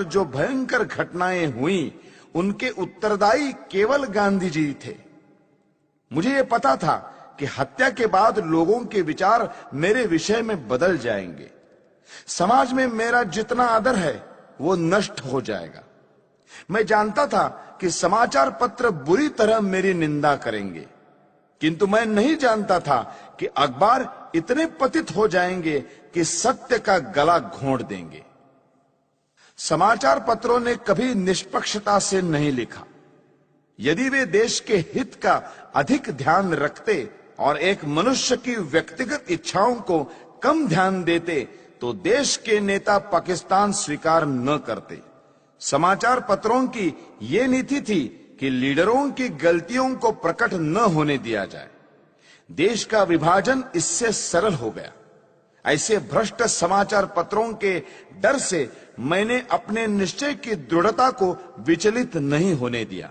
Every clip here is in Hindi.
जो भयंकर घटनाएं हुई उनके उत्तरदायी केवल गांधी जी थे। मुझे यह पता था कि हत्या के बाद लोगों के विचार मेरे विषय में बदल जाएंगे। समाज में मेरा जितना आदर है वो नष्ट हो जाएगा। मैं जानता था कि समाचार पत्र बुरी तरह मेरी निंदा करेंगे, किंतु मैं नहीं जानता था कि अखबार इतने पतित हो जाएंगे कि सत्य का गला घोंट देंगे। समाचार पत्रों ने कभी निष्पक्षता से नहीं लिखा। यदि वे देश के हित का अधिक ध्यान रखते और एक मनुष्य की व्यक्तिगत इच्छाओं को कम ध्यान देते तो देश के नेता पाकिस्तान स्वीकार न करते। समाचार पत्रों की ये नीति थी कि लीडरों की गलतियों को प्रकट न होने दिया जाए। देश का विभाजन इससे सरल हो गया। ऐसे भ्रष्ट समाचार पत्रों के डर से मैंने अपने निश्चय की दृढ़ता को विचलित नहीं होने दिया।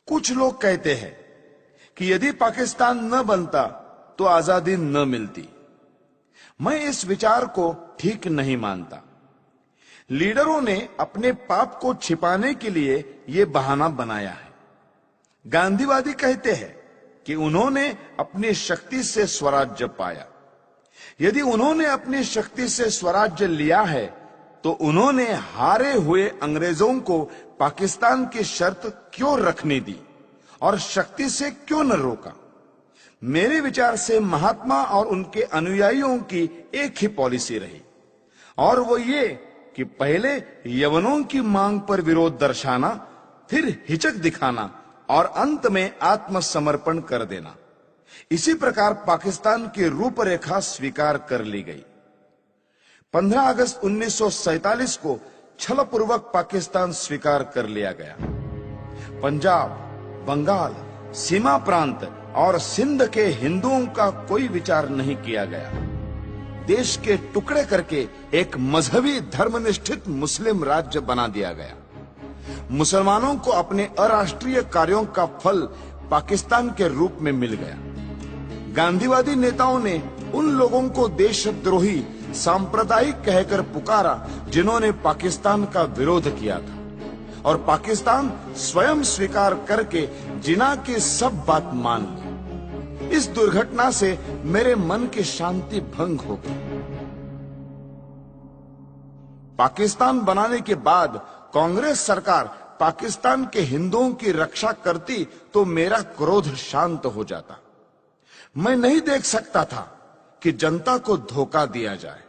कुछ लोग कहते हैं कि यदि पाकिस्तान न बनता तो आजादी न मिलती। मैं इस विचार को ठीक नहीं मानता। लीडरों ने अपने पाप को छिपाने के लिए यह बहाना बनाया है। गांधीवादी कहते हैं कि उन्होंने अपनी शक्ति से स्वराज्य पाया। यदि उन्होंने अपनी शक्ति से स्वराज्य लिया है तो उन्होंने हारे हुए अंग्रेजों को पाकिस्तान की शर्त क्यों रखने दी और शक्ति से क्यों न रोका? मेरे विचार से महात्मा और उनके अनुयायियों की एक ही पॉलिसी रही, और वो ये कि पहले यवनों की मांग पर विरोध दर्शाना, फिर हिचक दिखाना और अंत में आत्मसमर्पण कर देना। इसी प्रकार पाकिस्तान की रूपरेखा स्वीकार कर ली गई। 15 अगस्त 1947 को छलपूर्वक पाकिस्तान स्वीकार कर लिया गया। पंजाब, बंगाल, सीमा प्रांत और सिंध के हिंदुओं का कोई विचार नहीं किया गया। देश के टुकड़े करके एक मजहबी धर्मनिष्ठित मुस्लिम राज्य बना दिया गया। मुसलमानों को अपने अराष्ट्रीय कार्यों का फल पाकिस्तान के रूप में मिल गया। गांधीवादी नेताओं ने उन लोगों को देशद्रोही सांप्रदायिक कहकर पुकारा जिन्होंने पाकिस्तान का विरोध किया था, और पाकिस्तान स्वयं स्वीकार करके जिना की सब बात मान ली। इस दुर्घटना से मेरे मन की शांति भंग हो गई। पाकिस्तान बनाने के बाद कांग्रेस सरकार पाकिस्तान के हिंदुओं की रक्षा करती तो मेरा क्रोध शांत हो जाता। मैं नहीं देख सकता था कि जनता को धोखा दिया जाए।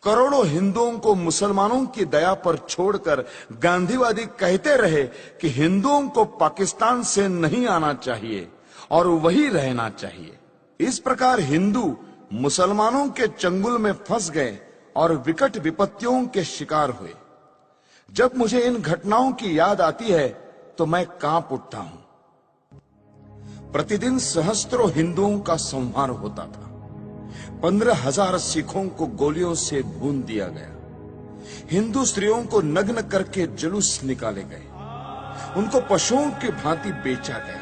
करोड़ों हिंदुओं को मुसलमानों की दया पर छोड़कर गांधीवादी कहते रहे कि हिंदुओं को पाकिस्तान से नहीं आना चाहिए और वही रहना चाहिए। इस प्रकार हिंदू मुसलमानों के चंगुल में फंस गए और विकट विपत्तियों के शिकार हुए। जब मुझे इन घटनाओं की याद आती है तो मैं कांप उठता हूं। प्रतिदिन सहस्त्रों हिंदुओं का संहार होता था। 15,000 सिखों को गोलियों से भून दिया गया। हिंदू स्त्रियों को नग्न करके जुलूस निकाले गए। उनको पशुओं की भांति बेचा गया।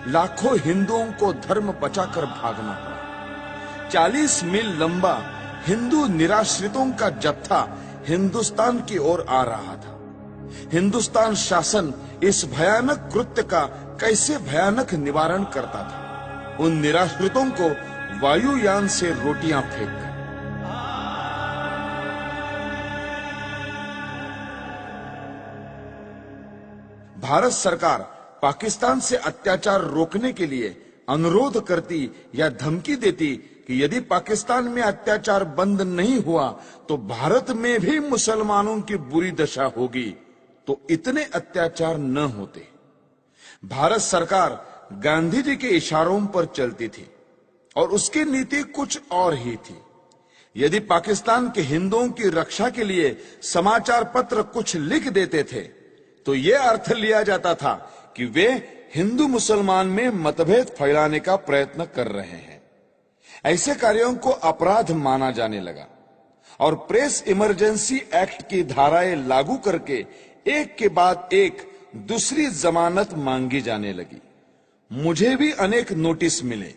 लाखों हिंदुओं को धर्म बचाकर भागना पड़ा। 40 मील लंबा हिंदू निराश्रितों का जत्था हिंदुस्तान की ओर आ रहा था। हिंदुस्तान शासन इस भयानक कृत्य का कैसे भयानक निवारण करता था? उन निराश्रितों को वायुयान से रोटियां फेंककर। भारत सरकार पाकिस्तान से अत्याचार रोकने के लिए अनुरोध करती या धमकी देती कि यदि पाकिस्तान में अत्याचार बंद नहीं हुआ तो भारत में भी मुसलमानों की बुरी दशा होगी, तो इतने अत्याचार न होते। भारत सरकार गांधी जी के इशारों पर चलती थी और उसकी नीति कुछ और ही थी। यदि पाकिस्तान के हिंदुओं की रक्षा के लिए समाचार पत्र कुछ लिख देते थे तो यह अर्थ लिया जाता था कि वे हिंदू मुसलमान में मतभेद फैलाने का प्रयत्न कर रहे हैं। ऐसे कार्यों को अपराध माना जाने लगा और प्रेस इमरजेंसी एक्ट की धाराएं लागू करके एक के बाद एक दूसरी जमानत मांगी जाने लगी। मुझे भी अनेक नोटिस मिले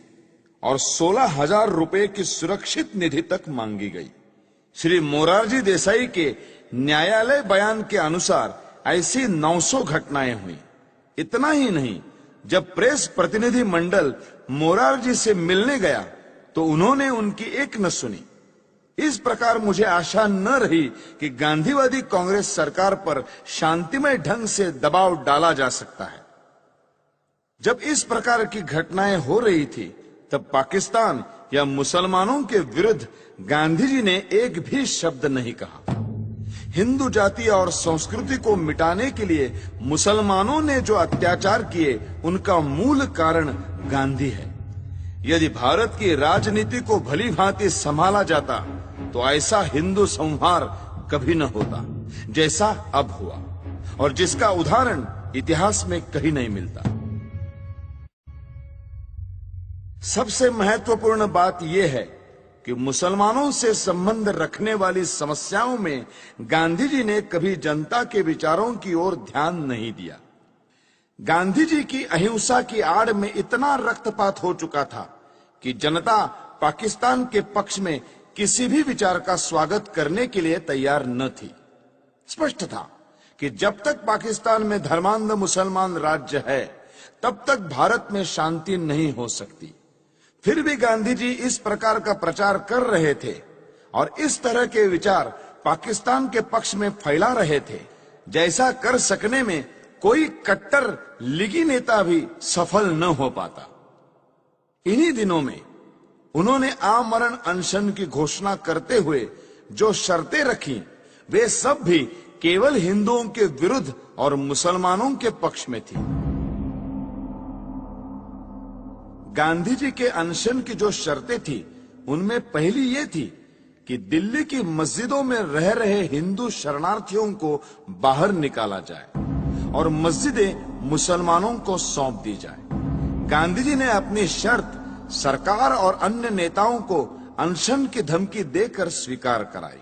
और 16,000 रुपए की सुरक्षित निधि तक मांगी गई। श्री मोरारजी देसाई के न्यायालय बयान के अनुसार ऐसी 900 घटनाएं हुई। इतना ही नहीं, जब प्रेस प्रतिनिधि मंडल मोरारजी से मिलने गया तो उन्होंने उनकी एक न सुनी। इस प्रकार मुझे आशा न रही कि गांधीवादी कांग्रेस सरकार पर शांतिमय ढंग से दबाव डाला जा सकता है। जब इस प्रकार की घटनाएं हो रही थी तब पाकिस्तान या मुसलमानों के विरुद्ध गांधी जी ने एक भी शब्द नहीं कहा। हिंदू जाति और संस्कृति को मिटाने के लिए मुसलमानों ने जो अत्याचार किए उनका मूल कारण गांधी है। यदि भारत की राजनीति को भली भांति संभाला जाता तो ऐसा हिंदू संहार कभी न होता जैसा अब हुआ, और जिसका उदाहरण इतिहास में कहीं नहीं मिलता। सबसे महत्वपूर्ण बात यह है कि मुसलमानों से संबंध रखने वाली समस्याओं में गांधी जी ने कभी जनता के विचारों की ओर ध्यान नहीं दिया। गांधी जी की अहिंसा की आड़ में इतना रक्तपात हो चुका था कि जनता पाकिस्तान के पक्ष में किसी भी विचार का स्वागत करने के लिए तैयार न थी। स्पष्ट था कि जब तक पाकिस्तान में धर्मांध मुसलमान राज्य है तब तक भारत में शांति नहीं हो सकती। फिर भी गांधी जी इस प्रकार का प्रचार कर रहे थे और इस तरह के विचार पाकिस्तान के पक्ष में फैला रहे थे जैसा कर सकने में कोई कट्टर लीगी नेता भी सफल न हो पाता। इन्हीं दिनों में उन्होंने आमरण अनशन की घोषणा करते हुए जो शर्तें रखी वे सब भी केवल हिंदुओं के विरुद्ध और मुसलमानों के पक्ष में थी। गांधी जी के अनशन की जो शर्तें थी उनमें पहली ये थी कि दिल्ली की मस्जिदों में रह रहे हिंदू शरणार्थियों को बाहर निकाला जाए और मस्जिदें मुसलमानों को सौंप दी जाए। गांधी जी ने अपनी शर्त सरकार और अन्य नेताओं को अनशन की धमकी देकर स्वीकार कराई।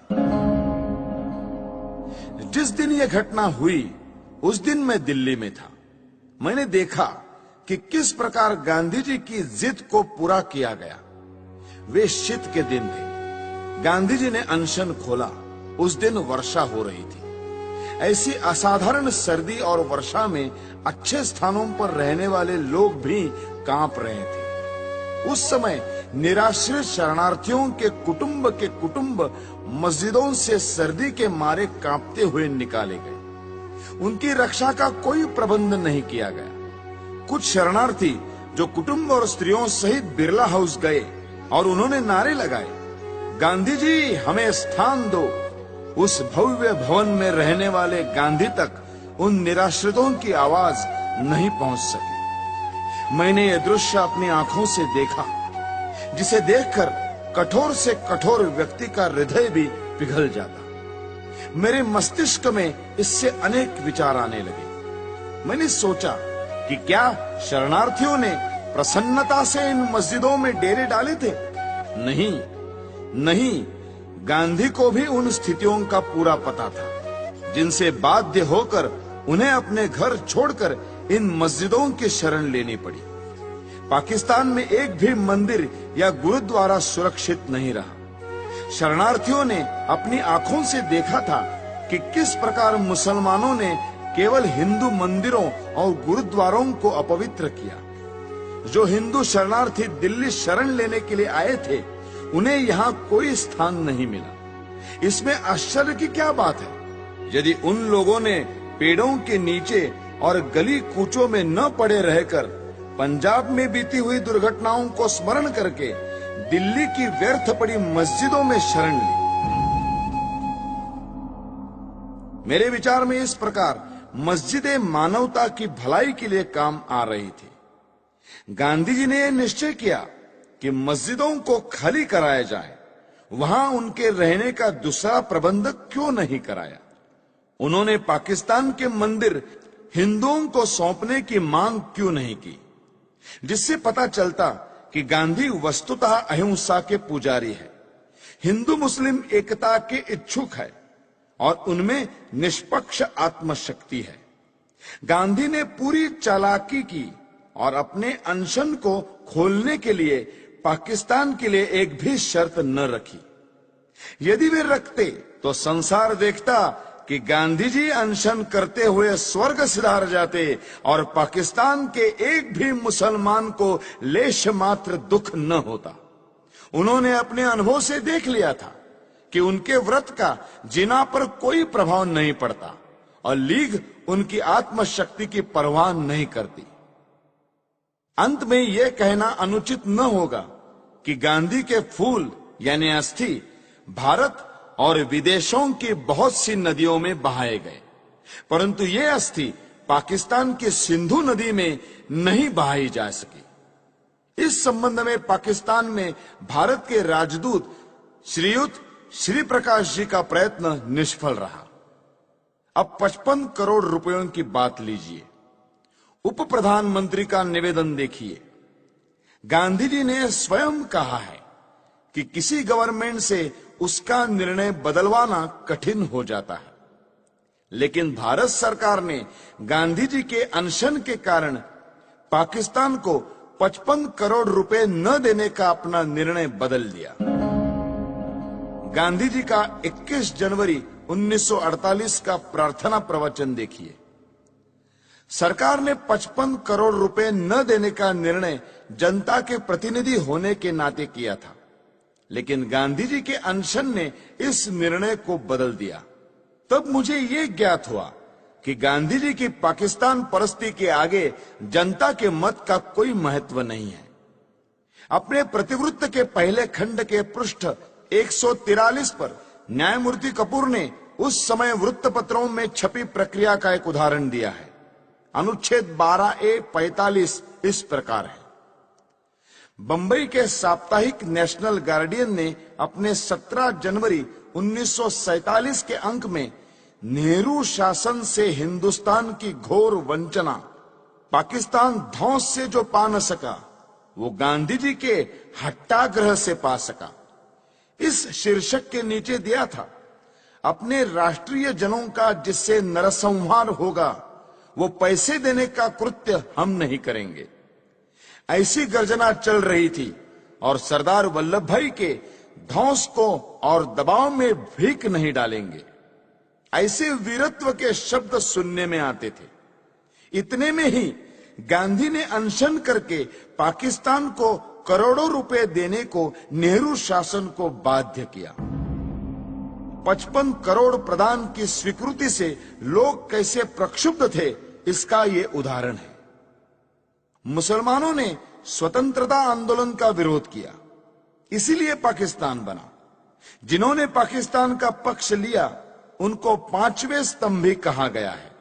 जिस दिन यह घटना हुई उस दिन मैं दिल्ली में था। मैंने देखा कि किस प्रकार गांधी जी की जिद को पूरा किया गया। वे शीत के दिन थे। गांधी जी ने अनशन खोला। उस दिन वर्षा हो रही थी। ऐसी असाधारण सर्दी और वर्षा में अच्छे स्थानों पर रहने वाले लोग भी कांप रहे थे। उस समय निराश्रित शरणार्थियों के कुटुंब मस्जिदों से सर्दी के मारे कांपते हुए निकाले गए। उनकी रक्षा का कोई प्रबंध नहीं किया गया। कुछ शरणार्थी जो कुटुंब और स्त्रियों सहित बिरला हाउस गए और उन्होंने नारे लगाए, गांधी जी हमें स्थान दो। उस भव्य भवन में रहने वाले गांधी तक उन निराश्रितों की आवाज नहीं पहुंच सकी। मैंने यह दृश्य अपनी आंखों से देखा, जिसे देखकर कठोर से कठोर व्यक्ति का हृदय भी पिघल जाता। मेरे मस्तिष्क में इससे अनेक विचार आने लगे। मैंने सोचा कि क्या शरणार्थियों ने प्रसन्नता से इन मस्जिदों में डेरे डाले थे? नहीं, गांधी को भी उन स्थितियों का पूरा पता था जिनसे बाध्य होकर उन्हें अपने घर छोड़कर इन मस्जिदों की शरण लेनी पड़ी। पाकिस्तान में एक भी मंदिर या गुरुद्वारा सुरक्षित नहीं रहा। शरणार्थियों ने अपनी आंखों से देखा था कि किस प्रकार मुसलमानों ने केवल हिंदू मंदिरों और गुरुद्वारों को अपवित्र किया। जो हिंदू शरणार्थी दिल्ली शरण लेने के लिए आए थे उन्हें यहाँ कोई स्थान नहीं मिला। इसमें आश्चर्य की क्या बात है? यदि उन लोगों ने पेड़ों के नीचे और गली कूचों में न पड़े रहकर पंजाब में बीती हुई दुर्घटनाओं को स्मरण करके दिल्ली की व्यर्थ पड़ी मस्जिदों में शरण ली। मेरे विचार में इस प्रकार मस्जिदें मानवता की भलाई के लिए काम आ रही थी। गांधी जी ने यह निश्चय किया कि मस्जिदों को खाली कराया जाए। वहां उनके रहने का दूसरा प्रबंध क्यों नहीं कराया? उन्होंने पाकिस्तान के मंदिर हिंदुओं को सौंपने की मांग क्यों नहीं की? जिससे पता चलता कि गांधी वस्तुतः अहिंसा के पुजारी है, हिंदू मुस्लिम एकता के इच्छुक है और उनमें निष्पक्ष आत्मशक्ति है। गांधी ने पूरी चालाकी की और अपने अनशन को खोलने के लिए पाकिस्तान के लिए एक भी शर्त न रखी। यदि वे रखते तो संसार देखता कि गांधी जी अनशन करते हुए स्वर्ग सिधार जाते और पाकिस्तान के एक भी मुसलमान को लेश मात्र दुख न होता। उन्होंने अपने अनुभव से देख लिया था कि उनके व्रत का जिना पर कोई प्रभाव नहीं पड़ता और लीग उनकी आत्मशक्ति की परवाह नहीं करती। अंत में यह कहना अनुचित न होगा कि गांधी के फूल यानी अस्थि भारत और विदेशों की बहुत सी नदियों में बहाए गए, परंतु ये अस्थि पाकिस्तान की सिंधु नदी में नहीं बहाई जा सकी। इस संबंध में पाकिस्तान में भारत के राजदूत श्रीयुत श्री प्रकाश जी का प्रयत्न निष्फल रहा। अब 55 करोड़ रुपयों की बात लीजिए। उप प्रधानमंत्री का निवेदन देखिए। गांधी जी ने स्वयं कहा है कि किसी गवर्नमेंट से उसका निर्णय बदलवाना कठिन हो जाता है, लेकिन भारत सरकार ने गांधी जी के अनशन के कारण पाकिस्तान को 55 करोड़ रुपए न देने का अपना निर्णय बदल दिया। गांधी जी का 21 जनवरी 1948 का प्रार्थना प्रवचन देखिए। सरकार ने 55 करोड़ रुपए न देने का निर्णय जनता के प्रतिनिधि होने के नाते किया था, लेकिन गांधी जी के अनशन ने इस निर्णय को बदल दिया। तब मुझे यह ज्ञात हुआ कि गांधी जी की पाकिस्तान परस्ती के आगे जनता के मत का कोई महत्व नहीं है। अपने प्रतिवृत्त के पहले खंड के पृष्ठ 143 पर न्यायमूर्ति कपूर ने उस समय वृत्तपत्रों में छपी प्रक्रिया का एक उदाहरण दिया है। अनुच्छेद 12A-45 इस प्रकार है। बंबई के साप्ताहिक नेशनल गार्डियन ने अपने 17 जनवरी 1947 के अंक में नेहरू शासन से हिंदुस्तान की घोर वंचना, पाकिस्तान धौंस से जो पा न सका वो गांधी जी के हट्टाग्रह से पा सका, इस शीर्षक के नीचे दिया था, अपने राष्ट्रीय जनों का जिससे नरसंहार होगा वो पैसे देने का कृत्य हम नहीं करेंगे। ऐसी गर्जना चल रही थी और सरदार वल्लभ भाई के धौंस को और दबाव में भीख नहीं डालेंगे, ऐसे वीरत्व के शब्द सुनने में आते थे। इतने में ही गांधी ने अनशन करके पाकिस्तान को करोड़ों रुपए देने को नेहरू शासन को बाध्य किया। 55 करोड़ प्रदान की स्वीकृति से लोग कैसे प्रक्षुब्ध थे, इसका ये उदाहरण है। मुसलमानों ने स्वतंत्रता आंदोलन का विरोध किया, इसीलिए पाकिस्तान बना। जिन्होंने पाकिस्तान का पक्ष लिया उनको पांचवें स्तंभी कहा गया है,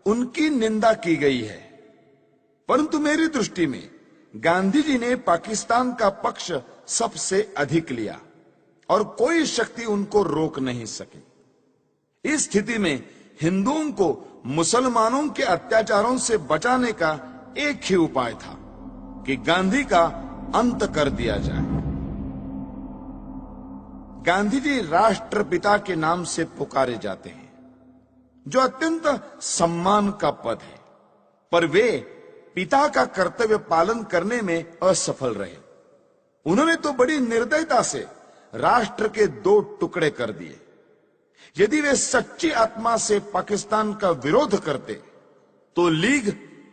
उनकी निंदा की गई है। परंतु मेरी दृष्टि में गांधी जी ने पाकिस्तान का पक्ष सबसे अधिक लिया और कोई शक्ति उनको रोक नहीं सकी। इस स्थिति में हिंदुओं को मुसलमानों के अत्याचारों से बचाने का एक ही उपाय था कि गांधी का अंत कर दिया जाए। गांधी जी राष्ट्रपिता के नाम से पुकारे जाते हैं, जो अत्यंत सम्मान का पद है, पर वे पिता का कर्तव्य पालन करने में असफल रहे। उन्होंने तो बड़ी निर्दयता से राष्ट्र के 2 टुकड़े कर दिए। यदि वे सच्ची आत्मा से पाकिस्तान का विरोध करते तो लीग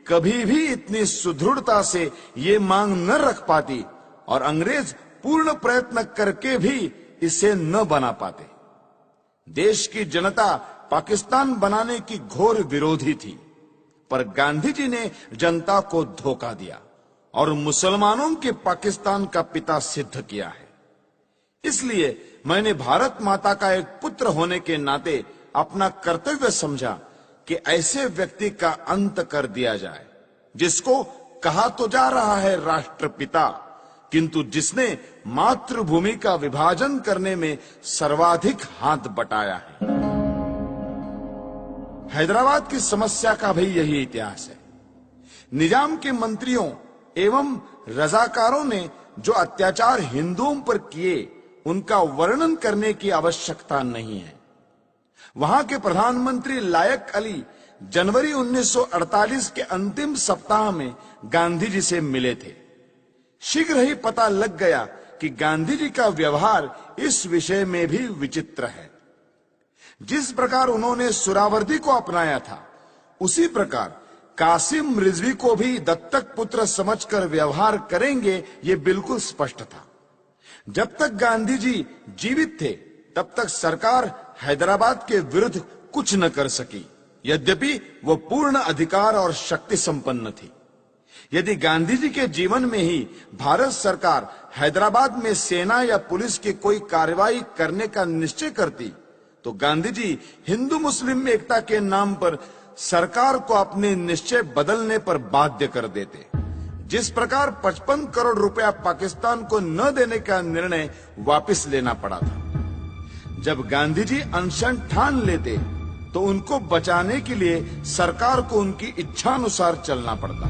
कभी भी इतनी सुदृढ़ता से ये मांग न रख पाती और अंग्रेज पूर्ण प्रयत्न करके भी इसे न बना पाते। देश की जनता पाकिस्तान बनाने की घोर विरोधी थी, पर गांधी जी ने जनता को धोखा दिया और मुसलमानों के पाकिस्तान का पिता सिद्ध किया है। इसलिए मैंने भारत माता का एक पुत्र होने के नाते अपना कर्तव्य समझा कि ऐसे व्यक्ति का अंत कर दिया जाए, जिसको कहा तो जा रहा है राष्ट्रपिता, किंतु जिसने मातृभूमि का विभाजन करने में सर्वाधिक हाथ बटाया है। हैदराबाद की समस्या का भी यही इतिहास है। निजाम के मंत्रियों एवं रजाकारों ने जो अत्याचार हिंदुओं पर किए उनका वर्णन करने की आवश्यकता नहीं है। वहां के प्रधानमंत्री लायक अली जनवरी 1948 के अंतिम सप्ताह में गांधी जी से मिले थे। शीघ्र ही पता लग गया कि गांधी जी का व्यवहार इस विषय में भी विचित्र है। जिस प्रकार उन्होंने सुहरावर्दी को अपनाया था, उसी प्रकार कासिम रिजवी को भी दत्तक पुत्र समझकर व्यवहार करेंगे, ये बिल्कुल स्पष्ट था। जब तक गांधी जी जीवित थे, तब तक सरकार हैदराबाद के विरुद्ध कुछ न कर सकी, यद्यपि वो पूर्ण अधिकार और शक्ति संपन्न थी। यदि गांधी जी के जीवन में ही भारत सरकार हैदराबाद में सेना या पुलिस की कोई कार्रवाई करने का निश्चय करती, तो गांधी जी हिंदू मुस्लिम एकता के नाम पर सरकार को अपने निश्चय बदलने पर बाध्य कर देते। जिस प्रकार 55 करोड़ रुपया पाकिस्तान को न देने का निर्णय वापस लेना पड़ा था। जब गांधी जी अनशन ठान लेते, तो उनको बचाने के लिए सरकार को उनकी इच्छानुसार चलना पड़ता।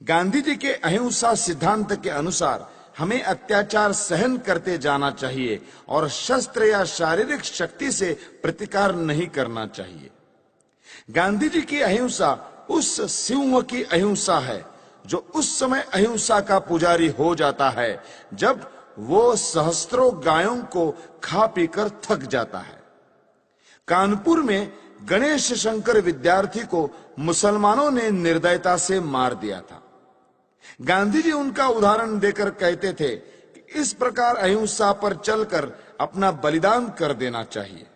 गांधी जी के अहिंसा सिद्धांत के अनुसार हमें अत्याचार सहन करते जाना चाहिए और शस्त्र या शारीरिक शक्ति से प्रतिकार नहीं करना चाहिए। गांधी जी की अहिंसा उस सिंह की अहिंसा है जो उस समय अहिंसा का पुजारी हो जाता है जब वो सहस्त्रों गायों को खा पीकर थक जाता है। कानपुर में गणेश शंकर विद्यार्थी को मुसलमानों ने निर्दयता से मार दिया था। गांधी जी उनका उदाहरण देकर कहते थे कि इस प्रकार अहिंसा पर चलकर अपना बलिदान कर देना चाहिए।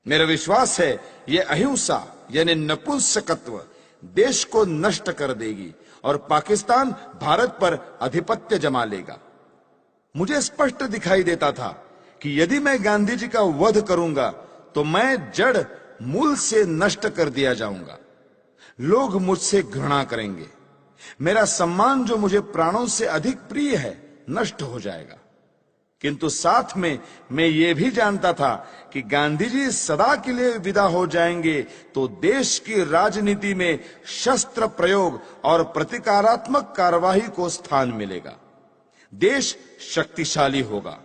मेरा विश्वास है यह अहिंसा यानी नपुंसकत्व देश को नष्ट कर देगी और पाकिस्तान भारत पर आधिपत्य जमा लेगा। मुझे स्पष्ट दिखाई देता था कि यदि मैं गांधी जी का वध करूंगा तो मैं जड़ मूल से नष्ट कर दिया जाऊंगा। लोग मुझसे घृणा करेंगे। मेरा सम्मान जो मुझे प्राणों से अधिक प्रिय है नष्ट हो जाएगा। किंतु साथ में मैं ये भी जानता था कि गांधी जी सदा के लिए विदा हो जाएंगे तो देश की राजनीति में शस्त्र प्रयोग और प्रतिकारात्मक कार्यवाही को स्थान मिलेगा। देश शक्तिशाली होगा।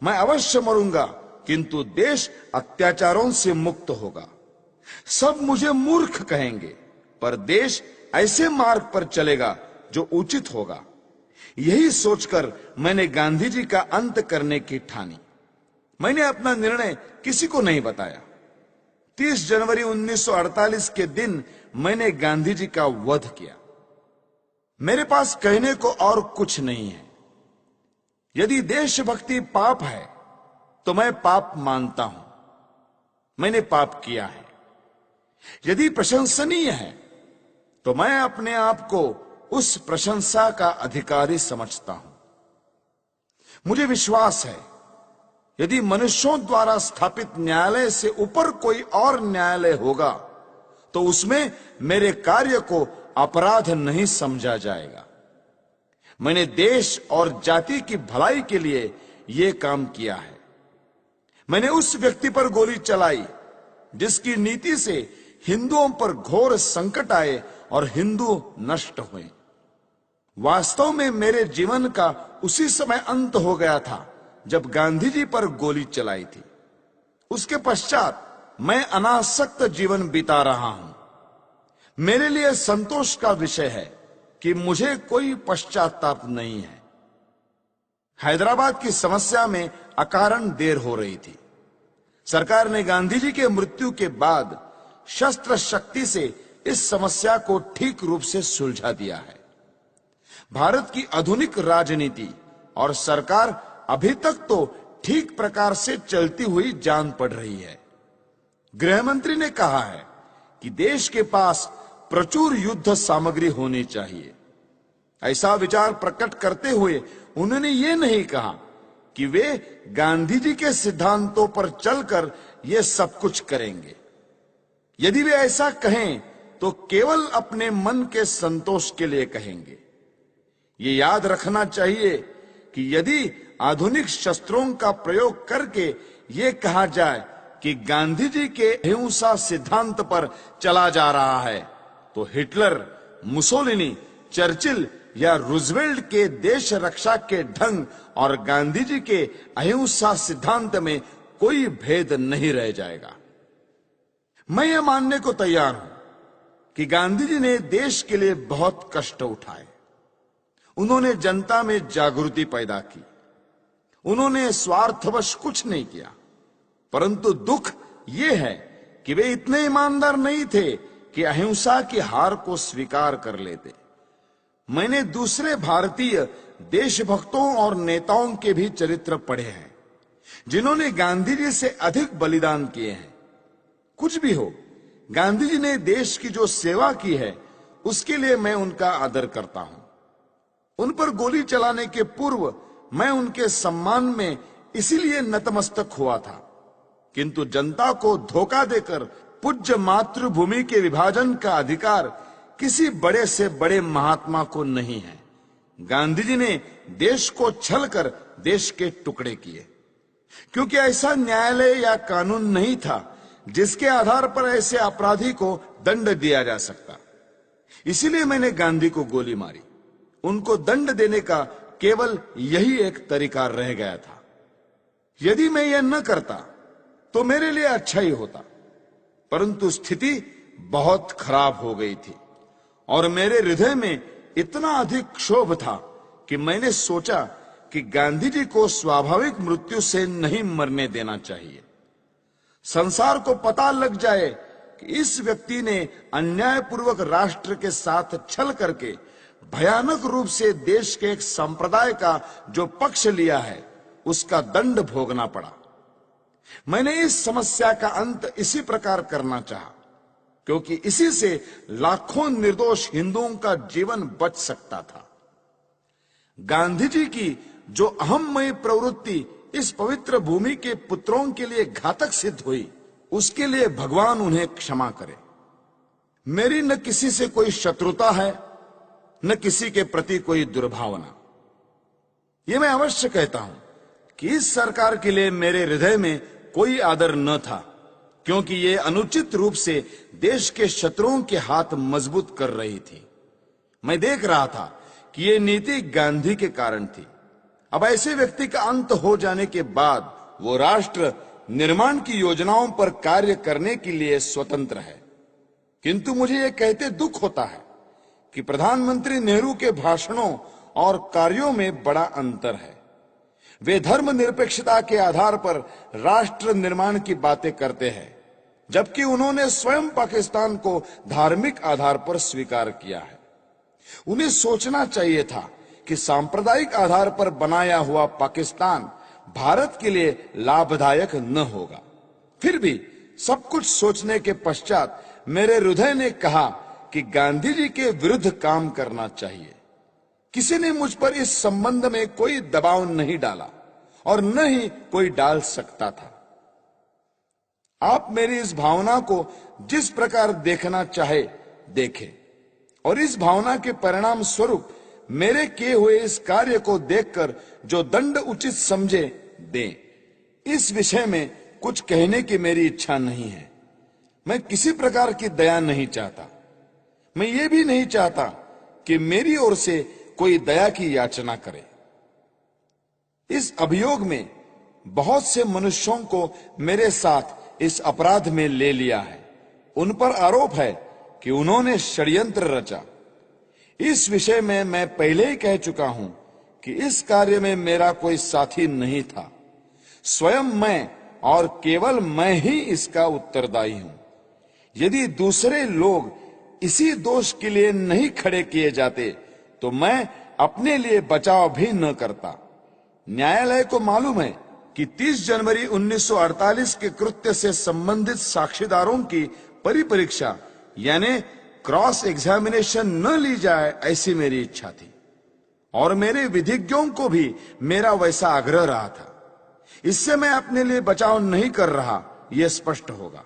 मैं अवश्य मरूंगा, किंतु देश अत्याचारों से मुक्त होगा। सब मुझे मूर्ख कहेंगे, पर देश ऐसे मार्ग पर चलेगा जो उचित होगा। यही सोचकर मैंने गांधी जी का अंत करने की ठानी। मैंने अपना निर्णय किसी को नहीं बताया। 30 जनवरी 1948 के दिन मैंने गांधी जी का वध किया। मेरे पास कहने को और कुछ नहीं है। यदि देशभक्ति पाप है तो मैं पाप मानता हूं। मैंने पाप किया है। यदि प्रशंसनीय है तो मैं अपने आप को उस प्रशंसा का अधिकारी समझता हूं। मुझे विश्वास है यदि मनुष्यों द्वारा स्थापित न्यायालय से ऊपर कोई और न्यायालय होगा तो उसमें मेरे कार्य को अपराध नहीं समझा जाएगा। मैंने देश और जाति की भलाई के लिए यह काम किया है। मैंने उस व्यक्ति पर गोली चलाई जिसकी नीति से हिंदुओं पर घोर संकट आए और हिंदू नष्ट हुए। वास्तव में मेरे जीवन का उसी समय अंत हो गया था जब गांधी जी पर गोली चलाई थी। उसके पश्चात मैं अनासक्त जीवन बिता रहा हूं। मेरे लिए संतोष का विषय है कि मुझे कोई पश्चाताप नहीं है। हैदराबाद की समस्या में अकारण देर हो रही थी। सरकार ने गांधी जी के मृत्यु के बाद शस्त्र शक्ति से इस समस्या को ठीक रूप से सुलझा दिया है। भारत की आधुनिक राजनीति और सरकार अभी तक तो ठीक प्रकार से चलती हुई जान पड़ रही है। गृहमंत्री ने कहा है कि देश के पास प्रचुर युद्ध सामग्री होनी चाहिए। ऐसा विचार प्रकट करते हुए उन्होंने ये नहीं कहा कि वे गांधी जी के सिद्धांतों पर चलकर ये सब कुछ करेंगे। यदि वे ऐसा कहें तो केवल अपने मन के संतोष के लिए कहेंगे। ये याद रखना चाहिए कि यदि आधुनिक शस्त्रों का प्रयोग करके ये कहा जाए कि गांधी जी के अहिंसा सिद्धांत पर चला जा रहा है तो हिटलर, मुसोलिनी, चर्चिल या रूजवेल्ट के देश रक्षा के ढंग और गांधी जी के अहिंसा सिद्धांत में कोई भेद नहीं रह जाएगा। मैं ये मानने को तैयार हूं कि गांधी जी ने देश के लिए बहुत कष्ट उठाए। उन्होंने जनता में जागृति पैदा की। उन्होंने स्वार्थवश कुछ नहीं किया, परंतु दुख यह है कि वे इतने ईमानदार नहीं थे कि अहिंसा की हार को स्वीकार कर लेते। मैंने दूसरे भारतीय देशभक्तों और नेताओं के भी चरित्र पढ़े हैं जिन्होंने गांधी जी से अधिक बलिदान किए हैं। कुछ भी हो, गांधी जी ने देश की जो सेवा की है उसके लिए मैं उनका आदर करता हूं। उन पर गोली चलाने के पूर्व मैं उनके सम्मान में इसीलिए नतमस्तक हुआ था, किंतु जनता को धोखा देकर पूज्य मातृभूमि के विभाजन का अधिकार किसी बड़े से बड़े महात्मा को नहीं है। गांधी जी ने देश को छल कर देश के टुकड़े किए, क्योंकि ऐसा न्यायालय या कानून नहीं था जिसके आधार पर ऐसे अपराधी को दंड दिया जा सकता। इसीलिए मैंने गांधी को गोली मारी। उनको दंड देने का केवल यही एक तरीका रह गया था। यदि मैं यह न करता तो मेरे लिए अच्छा ही होता, परंतु स्थिति बहुत खराब हो गई थी और मेरे हृदय में इतना अधिक क्षोभ था कि मैंने सोचा कि गांधी जी को स्वाभाविक मृत्यु से नहीं मरने देना चाहिए। संसार को पता लग जाए कि इस व्यक्ति ने अन्यायपूर्वक राष्ट्र के साथ छल करके भयानक रूप से देश के एक संप्रदाय का जो पक्ष लिया है उसका दंड भोगना पड़ा। मैंने इस समस्या का अंत इसी प्रकार करना चाहा, क्योंकि इसी से लाखों निर्दोष हिंदुओं का जीवन बच सकता था। गांधी जी की जो अहममयी प्रवृत्ति इस पवित्र भूमि के पुत्रों के लिए घातक सिद्ध हुई, उसके लिए भगवान उन्हें क्षमा करे। मेरी न किसी से कोई शत्रुता है, न किसी के प्रति कोई दुर्भावना। यह मैं अवश्य कहता हूं कि इस सरकार के लिए मेरे हृदय में कोई आदर न था, क्योंकि ये अनुचित रूप से देश के शत्रुओं के हाथ मजबूत कर रही थी। मैं देख रहा था कि ये नीति गांधी के कारण थी। अब ऐसे व्यक्ति का अंत हो जाने के बाद वो राष्ट्र निर्माण की योजनाओं पर कार्य करने के लिए स्वतंत्र है। किंतु मुझे यह कहते दुख होता है कि प्रधानमंत्री नेहरू के भाषणों और कार्यों में बड़ा अंतर है। वे धर्मनिरपेक्षता के आधार पर राष्ट्र निर्माण की बातें करते हैं, जबकि उन्होंने स्वयं पाकिस्तान को धार्मिक आधार पर स्वीकार किया है। उन्हें सोचना चाहिए था कि सांप्रदायिक आधार पर बनाया हुआ पाकिस्तान भारत के लिए लाभदायक न होगा। फिर भी सब कुछ सोचने के पश्चात मेरे हृदय ने कहा कि गांधी जी के विरुद्ध काम करना चाहिए। किसी ने मुझ पर इस संबंध में कोई दबाव नहीं डाला और न ही कोई डाल सकता था। आप मेरी इस भावना को जिस प्रकार देखना चाहे देखें, और इस भावना के परिणाम स्वरूप मेरे किए हुए इस कार्य को देखकर जो दंड उचित समझे दें। इस विषय में कुछ कहने की मेरी इच्छा नहीं है। मैं किसी प्रकार की दया नहीं चाहता। मैं ये भी नहीं चाहता कि मेरी ओर से कोई दया की याचना करे। इस अभियोग में बहुत से मनुष्यों को मेरे साथ इस अपराध में ले लिया है। उन पर आरोप है कि उन्होंने षड्यंत्र रचा। इस विषय में मैं पहले ही कह चुका हूं कि इस कार्य में मेरा कोई साथी नहीं था। स्वयं मैं और केवल मैं ही इसका उत्तरदायी हूं। यदि दूसरे लोग इसी दोष के लिए नहीं खड़े किए जाते तो मैं अपने लिए बचाव भी न करता। न्यायालय को मालूम है कि 30 जनवरी 1948 के कृत्य से संबंधित साक्षीदारों की परिपरीक्षा यानी क्रॉस एग्जामिनेशन न ली जाए, ऐसी मेरी इच्छा थी और मेरे विधिज्ञों को भी मेरा वैसा आग्रह रहा था। इससे मैं अपने लिए बचाव नहीं कर रहा, यह स्पष्ट होगा।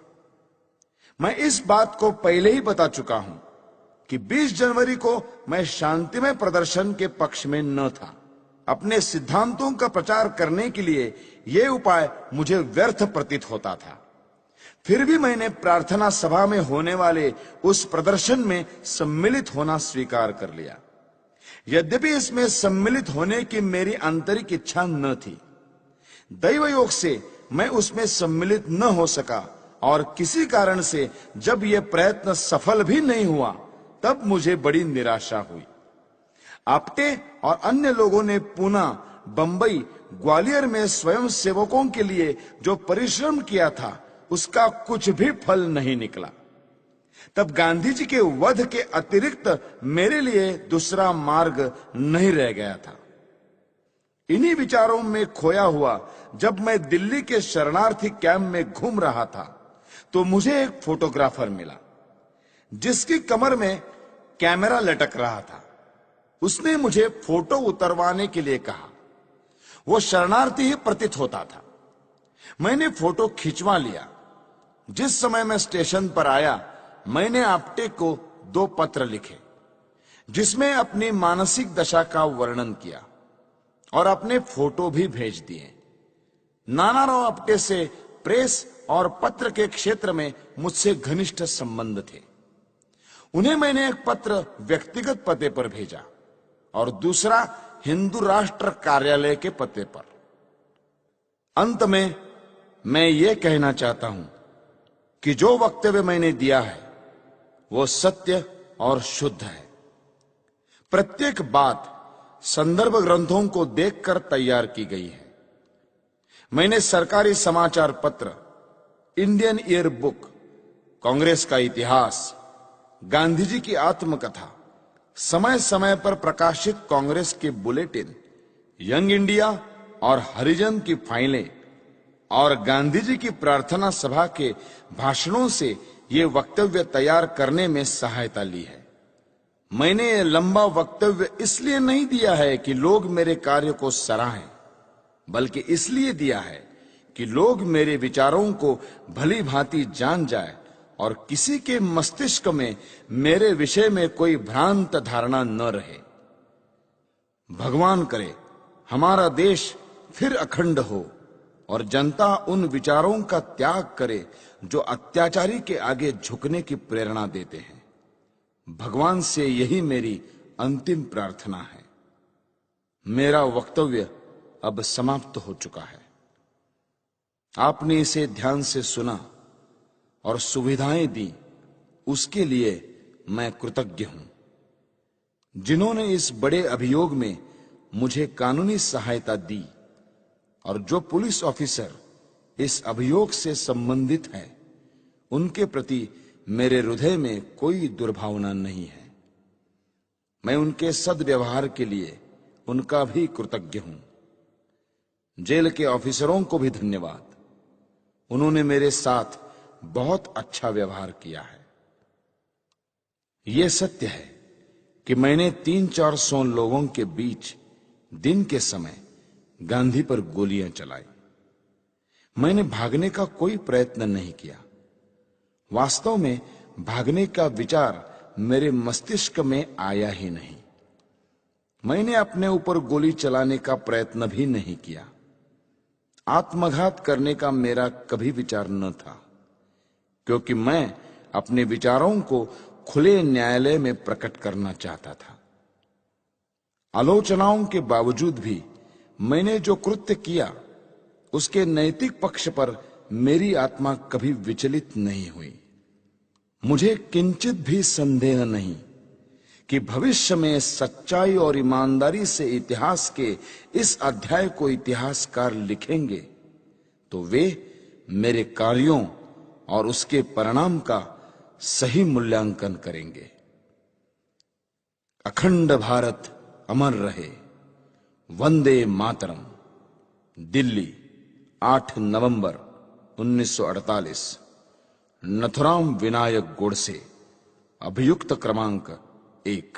मैं इस बात को पहले ही बता चुका हूं कि 20 जनवरी को मैं शांतिमय प्रदर्शन के पक्ष में न था। अपने सिद्धांतों का प्रचार करने के लिए यह उपाय मुझे व्यर्थ प्रतीत होता था। फिर भी मैंने प्रार्थना सभा में होने वाले उस प्रदर्शन में सम्मिलित होना स्वीकार कर लिया। यद्यपि इसमें सम्मिलित होने की मेरी आंतरिक इच्छा न थी। दैवयोग से मैं उसमें सम्मिलित न हो सका और किसी कारण से जब यह प्रयत्न सफल भी नहीं हुआ तब मुझे बड़ी निराशा हुई। आप्टे और अन्य लोगों ने पूना, बंबई, ग्वालियर में स्वयं सेवकों के लिए जो परिश्रम किया था उसका कुछ भी फल नहीं निकला। तब गांधी जी के वध के अतिरिक्त मेरे लिए दूसरा मार्ग नहीं रह गया था। इन्हीं विचारों में खोया हुआ जब मैं दिल्ली के शरणार्थी कैंप में घूम रहा था तो मुझे एक फोटोग्राफर मिला जिसकी कमर में कैमरा लटक रहा था। उसने मुझे फोटो उतरवाने के लिए कहा। वो शरणार्थी ही प्रतीत होता था। मैंने फोटो खिंचवा लिया। जिस समय मैं स्टेशन पर आया मैंने आप्टे को 2 पत्र लिखे जिसमें अपनी मानसिक दशा का वर्णन किया और अपने फोटो भी भेज दिए। नानाराव आप्टे से प्रेस और पत्र के क्षेत्र में मुझसे घनिष्ठ संबंध थे। उन्हें मैंने एक पत्र व्यक्तिगत पते पर भेजा और दूसरा हिंदू राष्ट्र कार्यालय के पते पर। अंत में मैं ये कहना चाहता हूं कि जो वक्तव्य मैंने दिया है वो सत्य और शुद्ध है। प्रत्येक बात संदर्भ ग्रंथों को देखकर तैयार की गई है। मैंने सरकारी समाचार पत्र, इंडियन ईयर बुक, कांग्रेस का इतिहास, गांधी जी की आत्मकथा, समय समय पर प्रकाशित कांग्रेस के बुलेटिन, यंग इंडिया और हरिजन की फाइलें और गांधी जी की प्रार्थना सभा के भाषणों से ये वक्तव्य तैयार करने में सहायता ली है। मैंने ये लंबा वक्तव्य इसलिए नहीं दिया है कि लोग मेरे कार्य को सराहें, बल्कि इसलिए दिया है कि लोग मेरे विचारों को भली भांति जान जाए और किसी के मस्तिष्क में मेरे विषय में कोई भ्रांत धारणा न रहे। भगवान करे हमारा देश फिर अखंड हो और जनता उन विचारों का त्याग करे जो अत्याचारी के आगे झुकने की प्रेरणा देते हैं। भगवान से यही मेरी अंतिम प्रार्थना है। मेरा वक्तव्य अब समाप्त हो चुका है। आपने इसे ध्यान से सुना और सुविधाएं दी, उसके लिए मैं कृतज्ञ हूं। जिन्होंने इस बड़े अभियोग में मुझे कानूनी सहायता दी और जो पुलिस ऑफिसर इस अभियोग से संबंधित है, उनके प्रति मेरे हृदय में कोई दुर्भावना नहीं है। मैं उनके सद्व्यवहार के लिए उनका भी कृतज्ञ हूं। जेल के ऑफिसरों को भी धन्यवाद। उन्होंने मेरे साथ बहुत अच्छा व्यवहार किया है। यह सत्य है कि मैंने 300-400 लोगों के बीच दिन के समय गांधी पर गोलियां चलाई। मैंने भागने का कोई प्रयत्न नहीं किया। वास्तव में भागने का विचार मेरे मस्तिष्क में आया ही नहीं। मैंने अपने ऊपर गोली चलाने का प्रयत्न भी नहीं किया। आत्मघात करने का मेरा कभी विचार न था, क्योंकि मैं अपने विचारों को खुले न्यायालय में प्रकट करना चाहता था। आलोचनाओं के बावजूद भी मैंने जो कृत्य किया उसके नैतिक पक्ष पर मेरी आत्मा कभी विचलित नहीं हुई। मुझे किंचित भी संदेह नहीं कि भविष्य में सच्चाई और ईमानदारी से इतिहास के इस अध्याय को इतिहासकार लिखेंगे तो वे मेरे कार्यों और उसके परिणाम का सही मूल्यांकन करेंगे। अखंड भारत अमर रहे। वंदे मातरम। दिल्ली, 8 नवंबर 1948। नथुराम विनायक गोडसे। अभियुक्त क्रमांक 1।